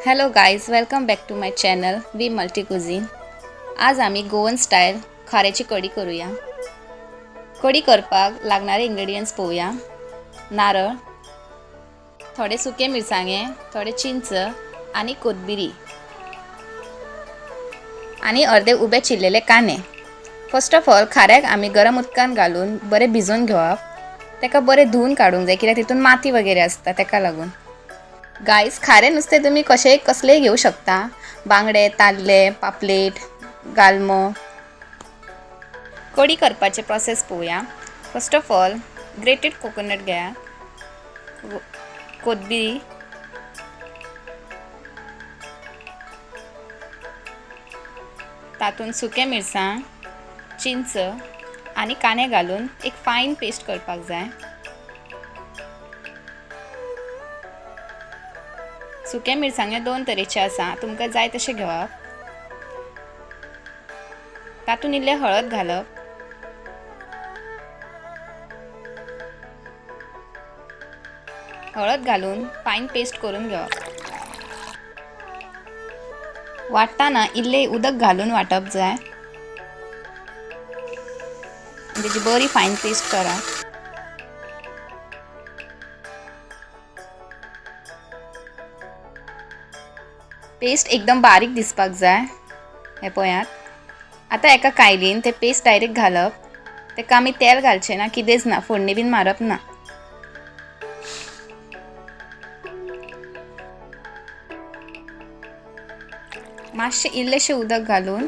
Hello guys, welcome back to my channel we multi cuisine. आज आम्ही Goan style खाऱ्याची कढी करूया. कढी करपाक लागणारे इंग्रेडियंट्स पळोवया. नारळ, थोडे सुके मिरसांगे, थोडे चिंच आणि कोथबिरी आणि अर्धे उबे चिरलेले कांदे. फर्स्ट ऑफ ऑल खाऱ्याक आम्ही गरम उदकान घालून बरे भिजून घेवप. तेका बरे धुवन काडूंक जाय, कित्याक तितून माती वगैरे असता तेका लागून. गाईस, खारे नुस्ते तुम्ही कसलेही घेऊ शकता. बांगडे, ताल्ले, पापलेट, गालमो. कढी करपाचे प्रोसेस पळोवया. First of all grated coconut घ्या, कोथबिरी, तातून सुके मिरसांग, चिंच आणि कांदे घालून एक फाईन पेस्ट करपाक जाय. सुके मिरसांगे दोन तरेचे आसा, तुमकां जाय तशें घेवप. तातून इल्ले हळद घालप. हळद घालून फाईन पेस्ट करून घेवप. वाटताना इल्ले उदक घालून वाटप जाय, तेजी बरी फाईन पेस्ट करा. पेस्ट एकदम बारीक दिसपाक जाय. हे पळयात. आता एका कायलीन ते पेस्ट डायरेक्ट घालप. तेका आमी तेल घालचे ना, कितेंच ना, फोडणी बीन मारप ना. मातशें इल्लेशें उदक घालून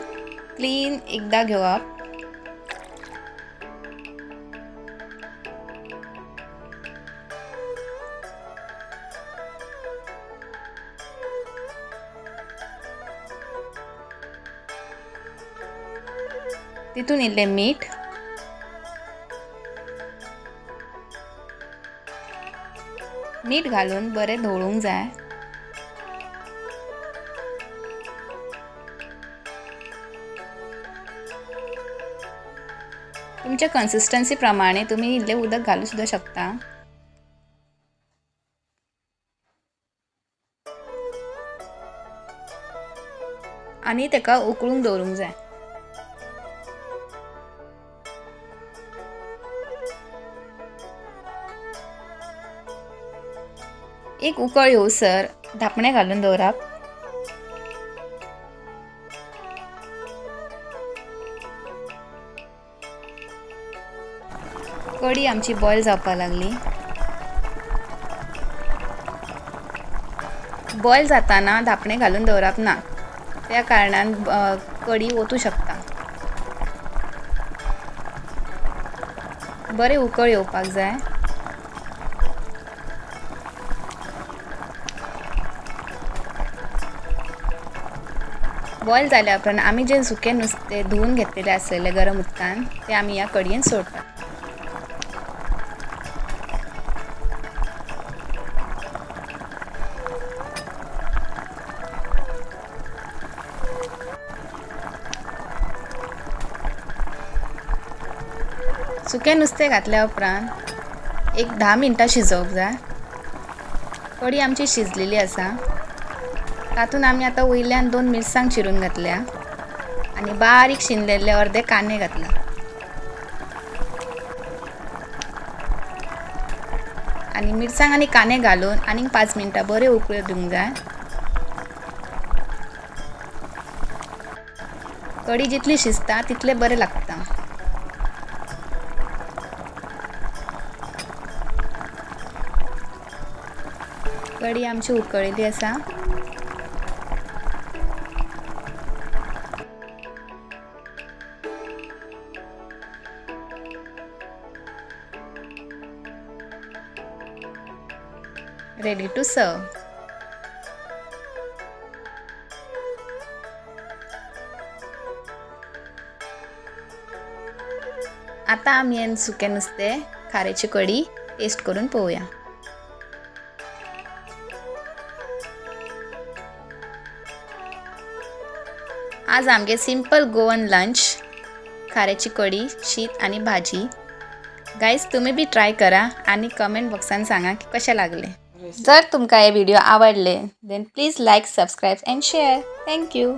क्लीन एकदा घेवप. तितून इल्ले मीठ, मीठ घालून बरें धवळूंक जाय. तुमच्या कन्सिस्टन्सी प्रमाणे तुम्ही इल्ले उदक घालू सुद्धा शकता. आणि तेका उकळूंक दवरूंक जाय. एक उकळ येवसर धापणे घालून दवरप. कढी आमची बॉयल जावपाक लागली. बॉयल जाताना धापणे घालून दवरप ना, त्या कारणान कढी ओतू शकता. बरें उकळ येवपाक जाय. बॉयल जाल्या उपरांत आमी जे सुके नुस्तें धुवून घेतलेले आसलेले गरम उदकान, ते आमी ह्या कढयेन सोडटा. सुके नुस्तें घातल्या उपरांत एक 10 मिनटां शिजोवप जाय. कढी आमची शिजलेली आसा. तातून आमी आतां वयल्यान 2 मिरसांग चिरून घातल्या आणि बारीक शिनलेले अर्धे कांदे घातला. आणि मिरसांग आणि कांदे घालून आनीक 5 मिनटां बरें उकळ्यो दिवंक जाय. कढी जितली शिजता तितले बरें लागता. कढी आमची उकळिल्ली आसा. Ready to serve. आता आमी सुके नुस्तें खाऱ्याची कढी टेस्ट करून पळोवया. आज आमगे सिंपल गोवन लंच खाऱ्याची कढी, शीत आणि भाजी. गाईज, तुम्ही बी ट्राय करा आणि कमेंट बॉक्सान सांगा की कशे लागले. जर तुमकां हे व्हिडिओ आवडले then please like subscribe and share. Thank you.